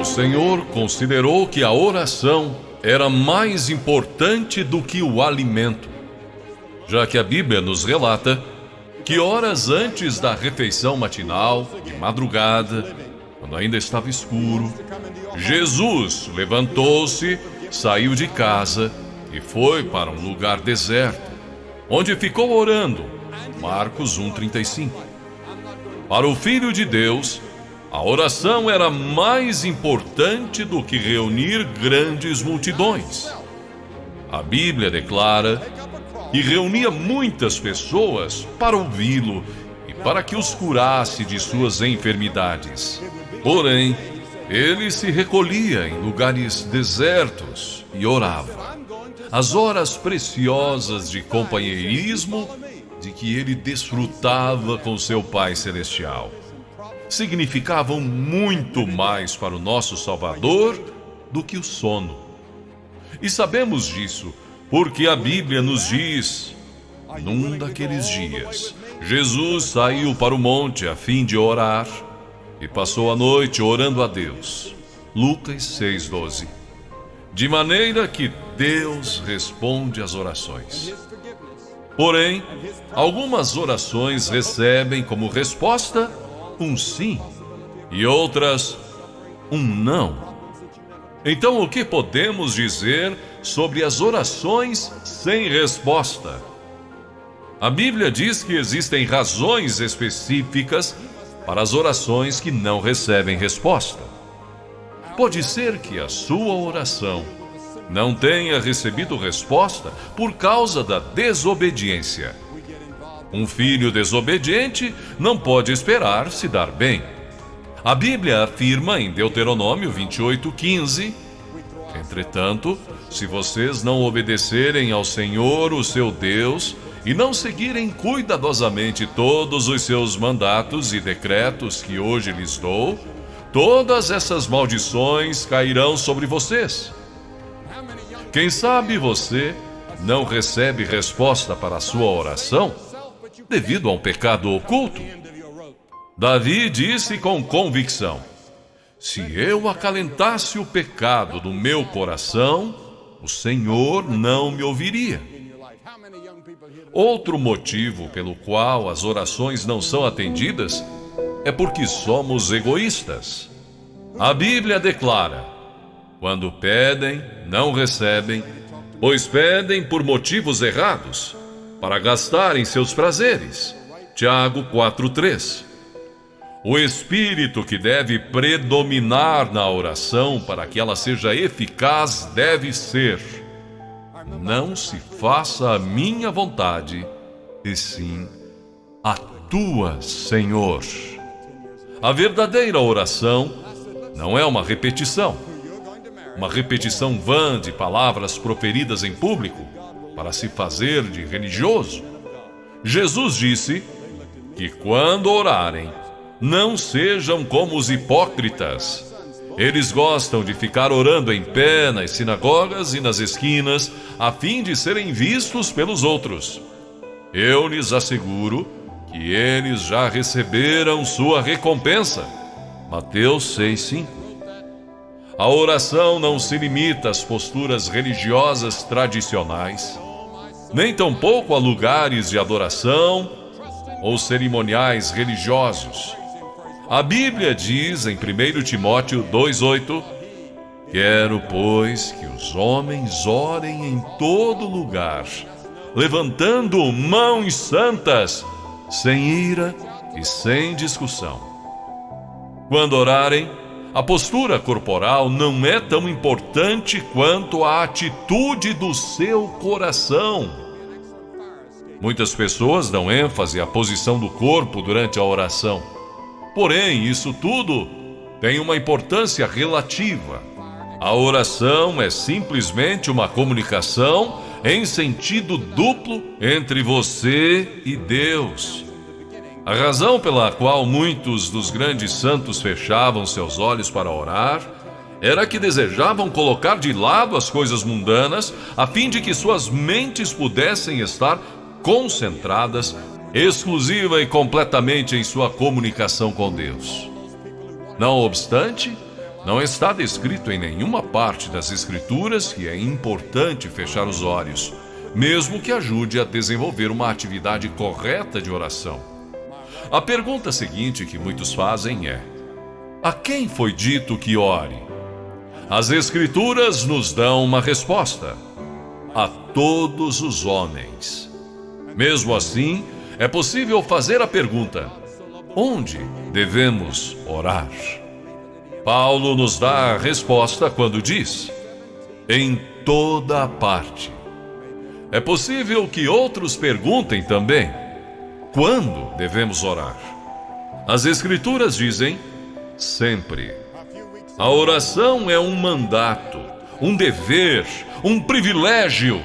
O Senhor considerou que a oração era mais importante do que o alimento, já que a Bíblia nos relata que horas antes da refeição matinal, de madrugada, quando ainda estava escuro, Jesus levantou-se, saiu de casa e foi para um lugar deserto, onde ficou orando. Marcos 1:35. Para o Filho de Deus, a oração era mais importante do que reunir grandes multidões. A Bíblia declara que reunia muitas pessoas para ouvi-lo e para que os curasse de suas enfermidades. Porém, ele se recolhia em lugares desertos e orava. As horas preciosas de companheirismo de que ele desfrutava com seu Pai Celestial significavam muito mais para o nosso Salvador do que o sono. E sabemos disso porque a Bíblia nos diz: num daqueles dias, Jesus saiu para o monte a fim de orar e passou a noite orando a Deus. Lucas 6:12. De maneira que Deus responde às orações. Porém, algumas orações recebem como resposta um sim e outras um não. Então, o que podemos dizer sobre as orações sem resposta? A Bíblia diz que existem razões específicas para as orações que não recebem resposta. Pode ser que a sua oração não tenha recebido resposta por causa da desobediência. Um filho desobediente não pode esperar se dar bem. A Bíblia afirma em Deuteronômio 28:15: entretanto, se vocês não obedecerem ao Senhor, o seu Deus, e não seguirem cuidadosamente todos os seus mandatos e decretos que hoje lhes dou, todas essas maldições cairão sobre vocês. Quem sabe você não recebe resposta para a sua oração devido a um pecado oculto? Davi disse com convicção: se eu acalentasse o pecado do meu coração, o Senhor não me ouviria. Outro motivo pelo qual as orações não são atendidas é porque somos egoístas. A Bíblia declara: quando pedem, não recebem, pois pedem por motivos errados, para gastarem seus prazeres. Tiago 4:3. O espírito que deve predominar na oração para que ela seja eficaz deve ser: não se faça a minha vontade, e sim a tua, Senhor. A verdadeira oração não é uma repetição vã de palavras proferidas em público para se fazer de religioso. Jesus disse que quando orarem, não sejam como os hipócritas. Eles gostam de ficar orando em pé nas sinagogas e nas esquinas, a fim de serem vistos pelos outros. Eu lhes asseguro que eles já receberam sua recompensa. Mateus 6:5. A oração não se limita às posturas religiosas tradicionais, nem tampouco a lugares de adoração ou cerimoniais religiosos. A Bíblia diz em 1 Timóteo 2:8: quero, pois, que os homens orem em todo lugar, levantando mãos santas, sem ira e sem discussão. Quando orarem, a postura corporal não é tão importante quanto a atitude do seu coração. Muitas pessoas dão ênfase à posição do corpo durante a oração. Porém, isso tudo tem uma importância relativa. A oração é simplesmente uma comunicação em sentido duplo entre você e Deus. A razão pela qual muitos dos grandes santos fechavam seus olhos para orar era que desejavam colocar de lado as coisas mundanas a fim de que suas mentes pudessem estar concentradas exclusiva e completamente em sua comunicação com Deus. Não obstante, Não está descrito em nenhuma parte das Escrituras que é importante fechar os olhos, mesmo que ajude a desenvolver uma atividade correta de oração. A pergunta seguinte que muitos fazem é: a quem foi dito que ore? As Escrituras nos dão uma resposta: a todos os homens. Mesmo assim, é possível fazer a pergunta: onde devemos orar? Paulo nos dá a resposta quando diz: em toda parte. É possível que outros perguntem também: quando devemos orar? As Escrituras dizem: sempre. A oração é um mandato, um dever, um privilégio.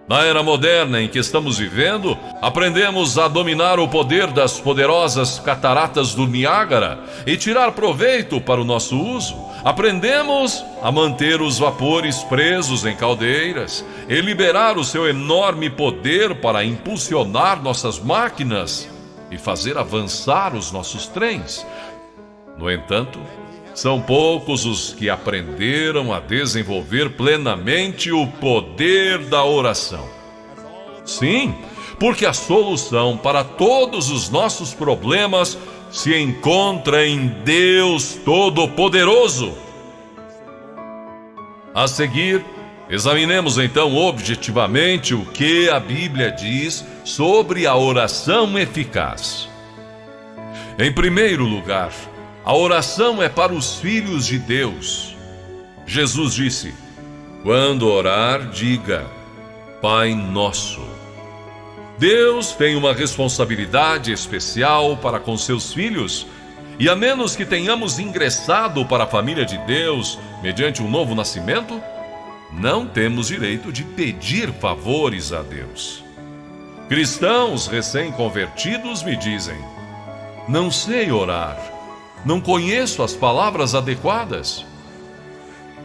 Na era moderna em que estamos vivendo, aprendemos a dominar o poder das poderosas cataratas do Niágara e tirar proveito para o nosso uso. Aprendemos a manter os vapores presos em caldeiras e liberar o seu enorme poder para impulsionar nossas máquinas e fazer avançar os nossos trens. No entanto, são poucos os que aprenderam a desenvolver plenamente o poder da oração. Sim, porque a solução para todos os nossos problemas se encontra em Deus Todo-Poderoso. A seguir, examinemos então objetivamente o que a Bíblia diz sobre a oração eficaz. Em primeiro lugar, a oração é para os filhos de Deus. Jesus disse: quando orar, diga: Pai Nosso. Deus tem uma responsabilidade especial para com seus filhos, e a menos que tenhamos ingressado para a família de Deus mediante um novo nascimento, não temos direito de pedir favores a Deus. Cristãos recém-convertidos me dizem: não sei orar. Não conheço as palavras adequadas.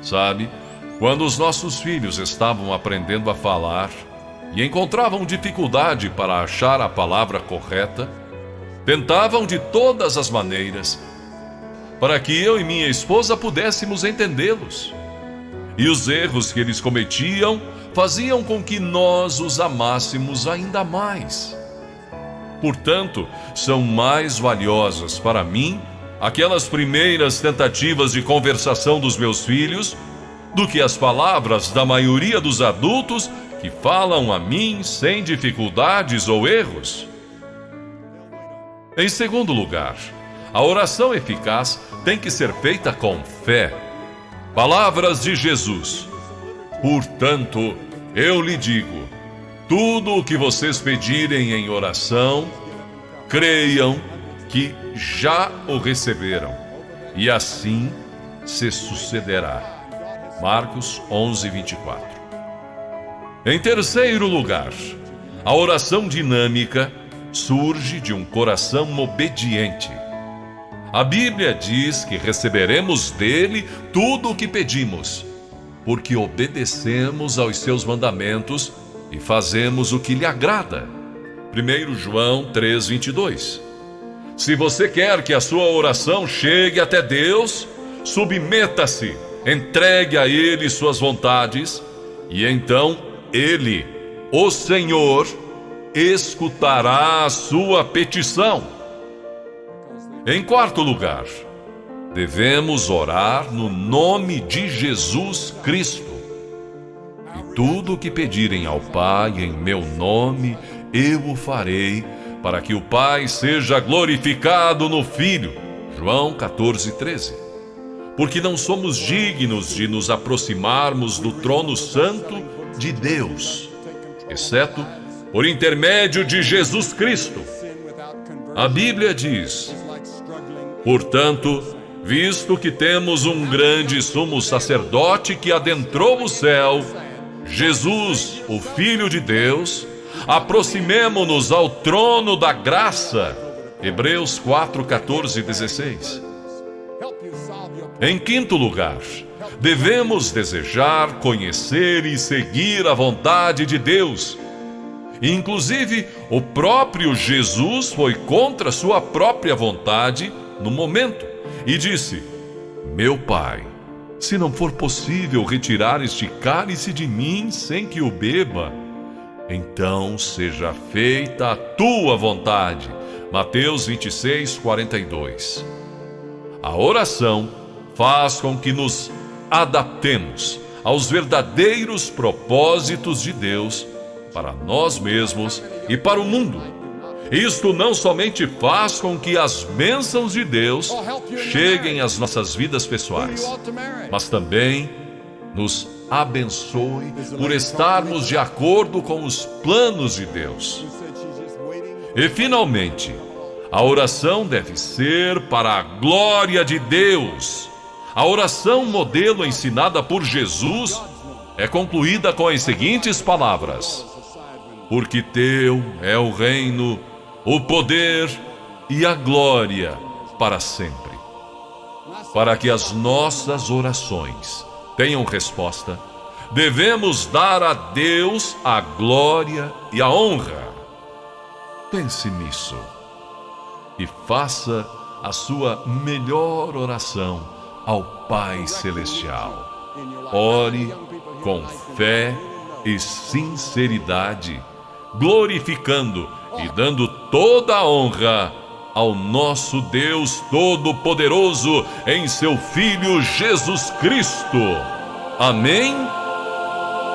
Sabe, quando os nossos filhos estavam aprendendo a falar e encontravam dificuldade para achar a palavra correta, tentavam de todas as maneiras para que eu e minha esposa pudéssemos entendê-los. E os erros que eles cometiam faziam com que nós os amássemos ainda mais. Portanto, são mais valiosas para mim aquelas primeiras tentativas de conversação dos meus filhos do que as palavras da maioria dos adultos que falam a mim sem dificuldades ou erros. Em segundo lugar, a oração eficaz tem que ser feita com fé. Palavras de Jesus: portanto, eu lhe digo, tudo o que vocês pedirem em oração, creiam que já o receberam, e assim se sucederá. Marcos 11:24. Em terceiro lugar, a oração dinâmica surge de um coração obediente. A Bíblia diz que receberemos dele tudo o que pedimos, porque obedecemos aos seus mandamentos e fazemos o que lhe agrada. 1 João 3:22. Se você quer que a sua oração chegue até Deus, submeta-se, entregue a Ele suas vontades, e então Ele, o Senhor, escutará a sua petição. Em quarto lugar, devemos orar no nome de Jesus Cristo. E tudo o que pedirem ao Pai em meu nome, eu o farei, para que o Pai seja glorificado no Filho. João 14:13. Porque não somos dignos de nos aproximarmos do trono santo de Deus, exceto por intermédio de Jesus Cristo. A Bíblia diz: portanto, visto que temos um grande sumo sacerdote que adentrou o céu, Jesus, o Filho de Deus, aproximemo-nos ao trono da graça. Hebreus 4:14-16. Em quinto lugar, devemos desejar, conhecer e seguir a vontade de Deus. Inclusive, o próprio Jesus foi contra sua própria vontade no momento e disse: Meu Pai, se não for possível retirar este cálice de mim sem que o beba, então seja feita a tua vontade. Mateus 26, 42. A oração faz com que nos adaptemos aos verdadeiros propósitos de Deus para nós mesmos e para o mundo. Isto não somente faz com que as bênçãos de Deus cheguem às nossas vidas pessoais, mas também nos abençoe por estarmos de acordo com os planos de Deus. E, finalmente, a oração deve ser para a glória de Deus. A oração modelo ensinada por Jesus é concluída com as seguintes palavras: porque teu é o reino, o poder e a glória para sempre. Para que as nossas orações tenham resposta, devemos dar a Deus a glória e a honra. Pense nisso e faça a sua melhor oração ao Pai Celestial. Ore com fé e sinceridade, glorificando e dando toda a honra ao nosso Deus Todo-Poderoso em seu Filho Jesus Cristo. Amém?